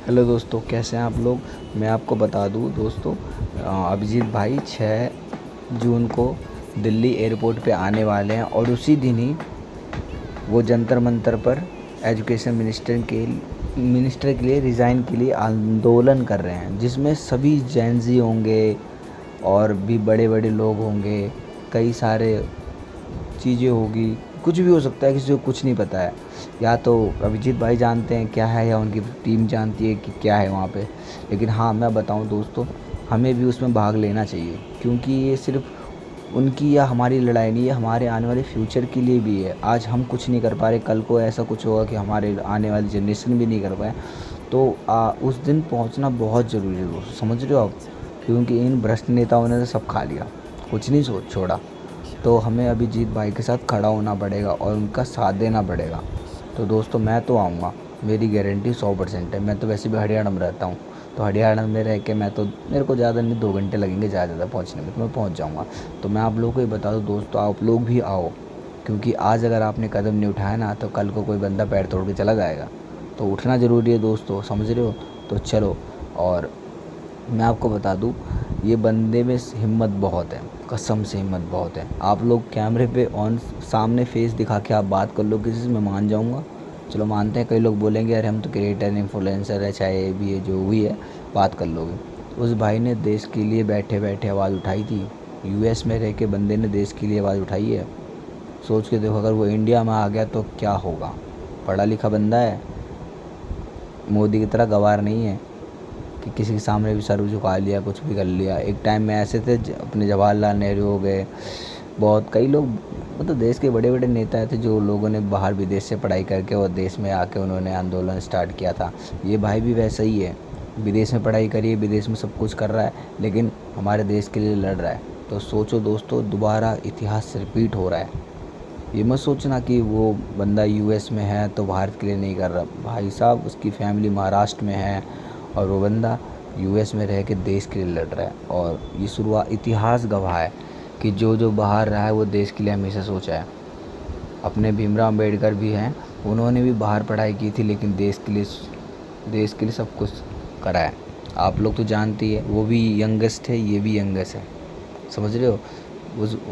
Hello दोस्तों, कैसे हैं आप लोग। मैं आपको बता दूं दोस्तों, अभिजीत भाई 6 जून को दिल्ली एयरपोर्ट पे आने वाले हैं और उसी दिन ही वो जंतर मंतर पर एजुकेशन मिनिस्टर के लिए रिज़ाइन के लिए आंदोलन कर रहे हैं, जिसमें सभी जेन ज़ी होंगे और भी बड़े बड़े लोग होंगे। कई सारे चीज़ें होगी, कुछ भी हो सकता है, किसी को कुछ नहीं पता है। या तो अभिजीत भाई जानते हैं क्या है या उनकी टीम जानती है कि क्या है वहाँ पे। लेकिन हाँ, मैं बताऊँ दोस्तों, हमें भी उसमें भाग लेना चाहिए, क्योंकि ये सिर्फ उनकी या हमारी लड़ाई नहीं है, हमारे आने वाले फ्यूचर के लिए भी है। आज हम कुछ नहीं कर पा रहे, कल को ऐसा कुछ होगा कि हमारे आने वाली जनरेशन भी नहीं कर पाए। तो उस दिन पहुँचना बहुत ज़रूरी है दोस्तों, समझ रहे हो आप। क्योंकि इन भ्रष्ट नेताओं ने तो सब खा लिया, कुछ नहीं छोड़ा। तो हमें अभिजीत भाई के साथ खड़ा होना पड़ेगा और उनका साथ देना पड़ेगा। तो दोस्तों, मैं तो आऊँगा, मेरी गारंटी 100% है। मैं तो वैसे भी हरियाणा में रहता हूँ, तो हरियाणा में रह के मेरे को ज़्यादा नहीं, 2 घंटे लगेंगे ज़्यादा पहुँचने में, तो मैं पहुँच जाऊँगा। तो मैं आप लोगों को ये बता दूँ दोस्तों, आप लोग भी आओ, क्योंकि आज अगर आपने कदम नहीं उठाया ना, तो कल को कोई बंदा पैर तोड़ के चला जाएगा। तो उठना ज़रूरी है दोस्तों, समझ रहे हो। तो चलो। और मैं आपको बता दूँ, ये बंदे में हिम्मत बहुत है, कसम से हिम्मत बहुत है। आप लोग कैमरे पे ऑन सामने फेस दिखा के आप बात कर लो किसी से, मैं मान जाऊँगा। चलो मानते हैं, कई लोग बोलेंगे अरे हम तो क्रिएटर इन्फ्लुएंसर है, चाहे ये भी है जो भी है, बात कर लोगे। उस भाई ने देश के लिए बैठे बैठे आवाज़ उठाई थी। यूएस में रह के बंदे ने देश के लिए आवाज़ उठाई है। सोच के देखो, अगर वो इंडिया में आ गया तो क्या होगा। पढ़ा लिखा बंदा है, मोदी की तरह गवार नहीं है कि किसी के सामने भी सर झुका लिया, कुछ भी कर लिया। एक टाइम में ऐसे थे, अपने जवाहरलाल नेहरू हो गए, बहुत कई लोग, मतलब देश के बड़े बड़े नेता थे जो लोगों ने बाहर विदेश से पढ़ाई करके और देश में आके उन्होंने आंदोलन स्टार्ट किया था। ये भाई भी वैसा ही है, विदेश में पढ़ाई करी है, विदेश में सब कुछ कर रहा है, लेकिन हमारे देश के लिए लड़ रहा है। तो सोचो दोस्तों, दोबारा इतिहास रिपीट हो रहा है। ये मत सोचना कि वो बंदा यूएस में है तो भारत के लिए नहीं कर रहा। भाई साहब, उसकी फैमिली महाराष्ट्र में है और वो बंदा यूएस में रह के देश के लिए लड़ रहा है। और ये शुरुआत, इतिहास गवाह है कि जो जो बाहर रहा है वो देश के लिए हमेशा सोचा है। अपने भीमराव अम्बेडकर भी हैं, उन्होंने भी बाहर पढ़ाई की थी, लेकिन देश के लिए सब कुछ करा है। आप लोग तो जानती है, वो भी यंगेस्ट है, ये भी यंगेस्ट है, समझ रहे हो।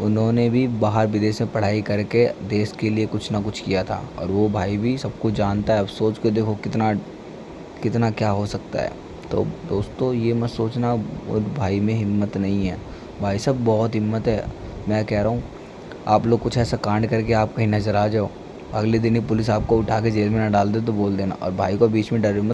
उन्होंने भी बाहर विदेश में पढ़ाई करके देश के लिए कुछ ना कुछ किया था, और वो भाई भी सब कुछ जानता है। अब सोच के देखो कितना कितना क्या हो सकता है। तो दोस्तों, ये मत सोचना वो भाई में हिम्मत नहीं है। भाई साहब, बहुत हिम्मत है। मैं कह रहा हूँ, आप लोग कुछ ऐसा कांड करके आप कहीं नज़र आ जाओ, अगले दिन ही पुलिस आपको उठा के जेल में ना डाल दे तो बोल देना। और भाई को बीच में डर मत